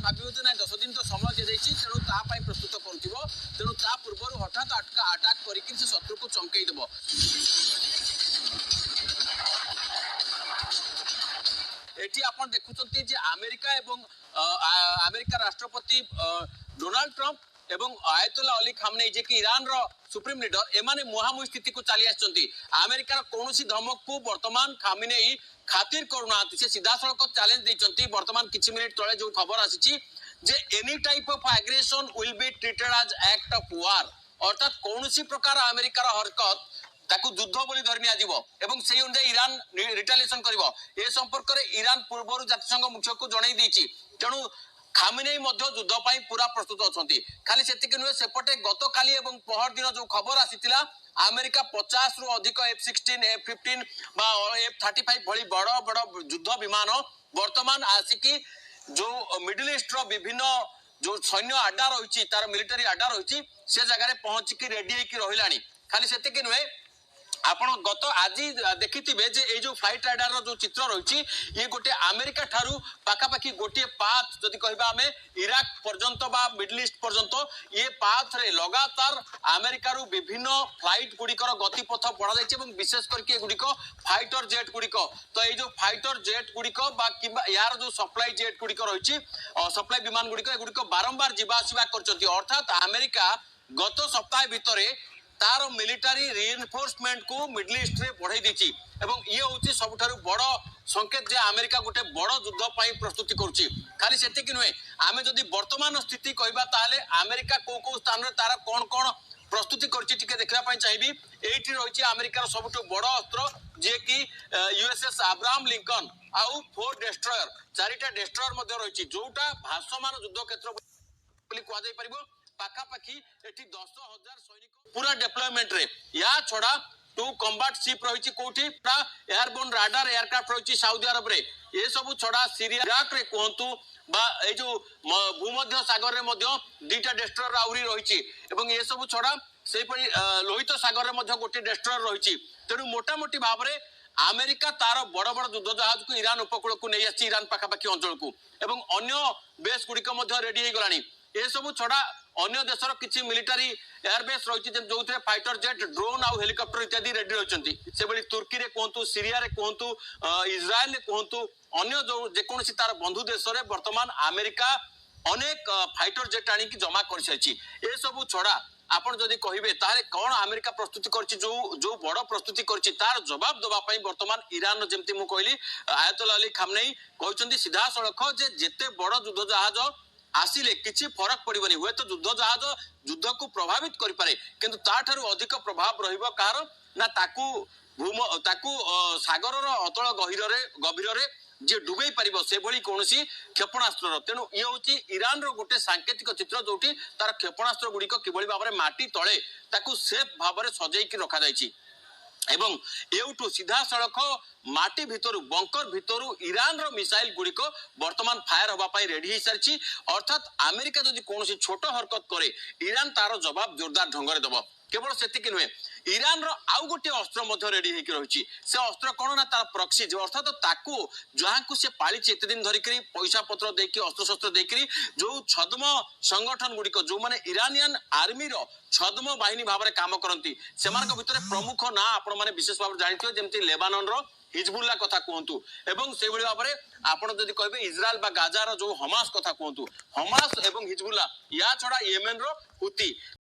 भाव ना 10 दिन तो समय दी जाइए तेणु तापाई प्रस्तुत करुव तेणु ता पूर्व हठात अटाक करके शत्रु को चमकईदेव। एटी आपण देखुचंती जे अमेरिका एवं अमेरिका राष्ट्रपति डोनाल्ड ट्रंप एवं आयतुल्ला अली खामनेई जे कि ईरान रो सुप्रीम लीडर एमाने मुहामुही स्थिति को चली आछंती। अमेरिका कोनोसी धमक को वर्तमान खामनेई खातिर करूना से सीधा सड़क चैलेंज देचंती। वर्तमान किछि मिनिट तळे जो खबर आसीची जे any type of aggression will be treated as act of war अर्थात कोनोसी प्रकार अमेरिका रो हरकत ताकू युद्ध बोली धरि निया जीवो एवं सेही अनुसार ईरान रिटेलिएशन करिवो। ए संपर्क रे ईरान पूर्वरु जातिसंघ मुख्य को जणाई देछि तेणु खामेनेई मध्य युद्ध पाई पूरा प्रस्तुत अछंती। खाली सेतिक नुहे सेपटे गत काली एवं पहर दिन जो खबर आसीतिला अमेरिका 50 रु अधिक F-16 F-15 बा F-35 भली बड़ बड़ युद्ध विमान वर्तमान आसिकी जो मिडिल ईस्ट रो विभिन्न जो सैन्य अड्डा रही तार मिलिटरी अड्डा रही से जगह पहुंचिकी रेडी होकर रहिलानी। खाली सेतिक नुहे आपण गत आज देखिथिबे जे ए जो फ्लाइट राडार रो जो चित्र रही ये गोटे अमेरिका ठारू पाखापाखि गोटे पाथ जदि कहबा हमें इराक पर्यंत बा मिडिल ईस्ट पर्यंत ये पाथ रे लगातार अमेरिका रु विभिन्न फ्लाइट गुड़िकर गतिपथ बढ़ा जाइए और विशेष करके गुड़िक फाइटर जेट गुड़िक तो ये जो फाइटर जेट गुड़िक यार जो सप्लाई जेट गुड़िक रही सप्लाई विमान गुड़िक बारंबार जीवा आसवा कर अर्थात अमेरिका गत सप्ताह भितर तार मिलिटारी रिइनफोर्समेंट को मिडिल ईस्ट रे बढ़ाई देछि एवं ये होछि सबठारु बड़ संकेत जे अमेरिका गोटे बड़ युद्ध पाई प्रस्तुति करूछि। खाली सेतिक नुहे आमे जदि वर्तमान स्थिति कहबा ताले अमेरिका को स्थान रे तार कोन कोन प्रस्तुति करछि टिके देखला पई चाहिबी। एठी रहिछि अमेरिकार सबठु बड़ अस्त्र जे कि यूएसएस अब्राहम लिंकन आउ 4 डेस्ट्रॉयर 4टा डेस्ट्रॉयर मध्ये रहिछि जोटा भासमान युद्ध क्षेत्र बोली कुआ जाय परिबो। पाखापाखि एठी 10,000 सैनिक पूरा डिप्लॉयमेंट रे या छोड़ा 2 कॉम्बैट शिप रहिछि कोठी एयरबोर्न राडार एयरक्राफ्ट रहिछि सऊदी अरब रे ये सब छोड़ा सीरिया इराक रे कोहंतु बा ए जो भूमध्य सागर रे मध्य 2टा डेस्ट्रॉयर आउरी रहिछि एवं ये सब छोड़ा सेही परि लोहित सागर रे मध्य गोटे डेस्ट्रॉयर रहिछि। तेनु मोटा मोटी भाव रे अमेरिका तार बड़ बड़ युद्ध जहाज को ईरान उपकूल को नहीं आछि ईरान पाखापाखि अंचल को एवं अन्य बेस गुड़िक मध्य रेडी हो गलानी। ए सब छड़ा अन्य देशर किछि मिलिटरी एयरबेस रही जो फाइटर जेट ड्रोन आउ हेलिकॉप्टर इत्यादि रेडी रही से भली तुर्की रे कहतु सीरिया रे कहतु इज्राएल रे कहतु अन्य जो जेकोसी तार बंधु देश रे वर्तमान अमेरिका अनेक फाइटर जेट आनी जमा कर सारी। ए सब छड़ा आपण जदि कहिबे तारे कोन अमेरिका प्रस्तुति करछि जो बड़ प्रस्तुति करछि तार जवाब दबा पई वर्तमान ईरान जेमति मु कहली आयतुल्ला अली खामनेई कहउचंदी सीधा सड़क जे जेते बड़ युद्ध जहाज आसिले किछि फरक पड़िबनी हुए तो युद्ध जहाज युद्ध को प्रभावित करि पारे किंतु ताठारु अधिक प्रभाव रहिबो कार ना ताकू सागर रो अतल गभीर रे जे डुबई पारिबो से भली कोनोसी क्षेपणास्त्र। तेनु ये होची ईरान रो गोटे सांकेतिक चित्र जोटी तार क्षेपणास्त्र गुड़िक किभली भाबरे माटी तळे ताकू सेफ भाबरे सजै कि रखा जायछि एवं एउटू सीधा सड़क माटी भितरु बंकर भितरु ईरान रो मिसाइल गुड़िक वर्तमान फायर होबा पई रेडी हो सारी। अर्थात अमेरिका जदि कोनोसी छोट हरकत करे ईरान तार जवाब जोरदार ढंगरे दबो। केवल सेतिक नुहे ईरान रो आउ गोटे अस्त्र मध्य रेडी होकर रही से अस्त्र कौन ना तार प्रॉक्सी जो अर्थात ताकू जहाँ को से पाली एत दिन धरिक पैसा पत्र देकी अस्त्र शस्त्र देकी जो छद्म संगठन गुड़िक जो माने ईरानियन आर्मी रो छद्म बाहिनी भाव में काम करती से प्रमुख ना आपण मैंने विशेष भाव जानते जमी लेबानन रो हिजबुल्ला कथा कहतु एवं से भाव में आपण जदि कहबे इज्राएल बा गाजार जो हमास कथा कहतु हमास एवं हिजबुल्ला या छड़ा येमेन रो हुती